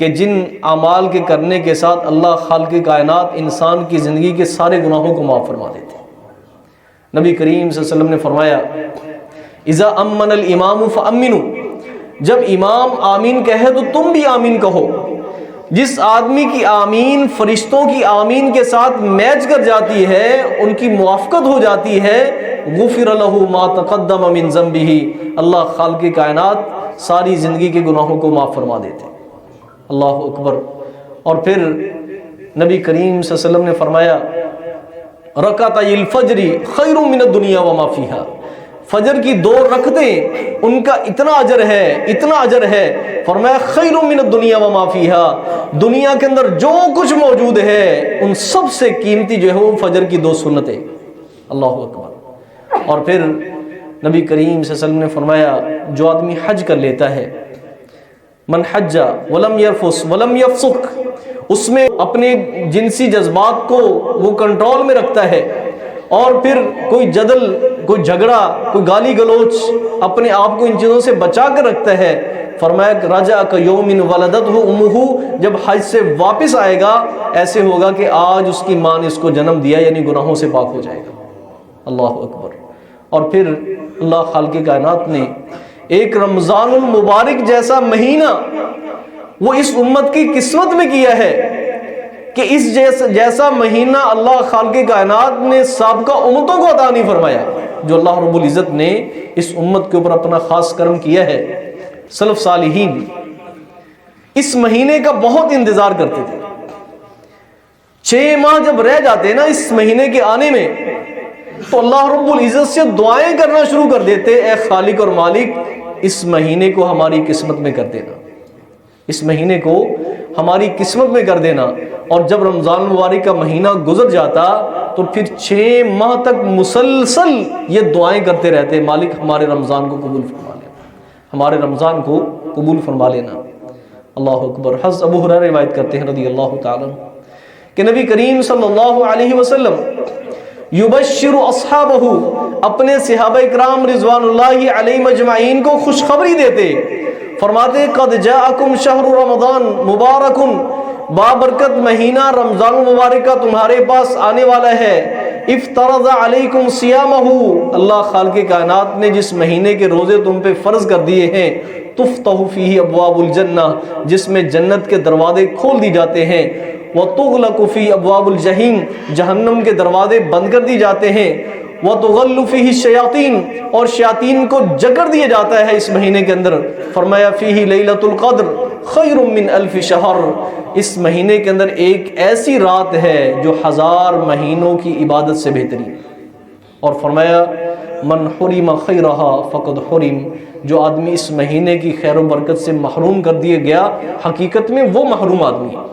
کہ جن اعمال کے کرنے کے ساتھ اللہ خالق کائنات انسان کی زندگی کے سارے گناہوں کو معاف فرما دیتے ہیں۔ نبی کریم صلی اللہ علیہ وسلم نے فرمایا اذا امن الامام فامنوا، جب امام آمین کہے تو تم بھی آمین کہو۔ جس آدمی کی آمین فرشتوں کی آمین کے ساتھ میچ کر جاتی ہے، ان کی موافقت ہو جاتی ہے، غفر لہ ما تقدم من ذنبہ، اللہ خالق کائنات ساری زندگی کے گناہوں کو معاف فرما دیتے ہیں۔ اللہ اکبر۔ اور پھر نبی کریم صلی اللہ علیہ وسلم نے فرمایا رکعتي الفجر خیر من الدنیا وما فیہا، فجر کی 2 رکعتیں ان کا اتنا اجر ہے، فرمایا خیر من الدنیا وما فیہا، دنیا کے اندر جو کچھ موجود ہے ان سب سے قیمتی جو ہے وہ فجر کی 2 سنتیں۔ اللہ اکبر۔ اور پھر نبی کریم صلی اللہ علیہ وسلم نے فرمایا جو آدمی حج کر لیتا ہے، من حج ولم یرفث ولم یفسق، اس میں اپنے جنسی جذبات کو وہ کنٹرول میں رکھتا ہے، اور پھر کوئی جدل، کوئی جھگڑا، کوئی گالی گلوچ، اپنے آپ کو ان چیزوں سے بچا کر رکھتا ہے، فرمایا رجع کیوم ولدتہ امہ، جب حج سے واپس آئے گا ایسے ہوگا کہ آج اس کی ماں نے اس کو جنم دیا، یعنی گناہوں سے پاک ہو جائے گا۔ اللہ اکبر۔ اور پھر اللہ خالق کائنات نے ایک رمضان المبارک جیسا مہینہ وہ اس امت کی قسمت میں کیا ہے کہ اس جیسا مہینہ اللہ خالق کائنات نے سابقہ امتوں کو عطا نہیں فرمایا، جو اللہ رب العزت نے اس امت کے اوپر اپنا خاص کرم کیا ہے۔ سلف صالحین اس مہینے کا بہت انتظار کرتے تھے۔ 6 ماہ جب رہ جاتے نا اس مہینے کے آنے میں، تو اللہ رب العزت سے دعائیں کرنا شروع کر دیتے، اے خالق اور مالک اس مہینے کو ہماری قسمت میں کر دینا، اس مہینے کو ہماری قسمت میں کر دینا۔ اور جب رمضان المبارک کا مہینہ گزر جاتا تو پھر 6 ماہ تک مسلسل یہ دعائیں کرتے رہتے، مالک ہمارے رمضان کو قبول فرما لینا، ہمارے رمضان کو قبول فرما لینا۔ اللہ اکبر۔ حضرت ابو ہریرہ روایت کرتے ہیں رضی اللہ تعالیٰ عنہ کہ نبی کریم صلی اللہ علیہ وسلم یبشر اصحابہ، اپنے صحابہ اکرام رضوان اللہ علیہ مجمعین کو خوشخبری دیتے، فرماتے قد جاءکم شہر رمضان مبارک، بابرکت مہینہ رمضان المبارک کا تمہارے پاس آنے والا ہے، افترض علیکم صیامہ، اللہ خالق کائنات نے جس مہینے کے روزے تم پہ فرض کر دیے ہیں، تفتح فیہ ابواب الجنہ، جس میں جنت کے دروازے کھول دی جاتے ہیں، وَتُغْلَقُ فِي أَبْوَابُ الْجَحِيمِ، جہنم کے دروازے بند کر دی جاتے ہیں، وَتُغَلُّ فِيهِ الشَّيَاطِينَ، اور شیاطین کو جکڑ دیا جاتا ہے اس مہینے کے اندر۔ فرمایا فِيهِ لَيْلَةُ الْقَدْرِ خَيْرٌ مِّنْ أَلْفِ شَهْرٍ، اس مہینے کے اندر ایک ایسی رات ہے جو 1000 مہینوں کی عبادت سے بہترین۔ اور فرمایا من حرم خیرها فقد حرم، جو آدمی اس مہینے کی خیر و برکت سے محروم کر دیا گیا حقیقت میں وہ محروم آدمی ہے۔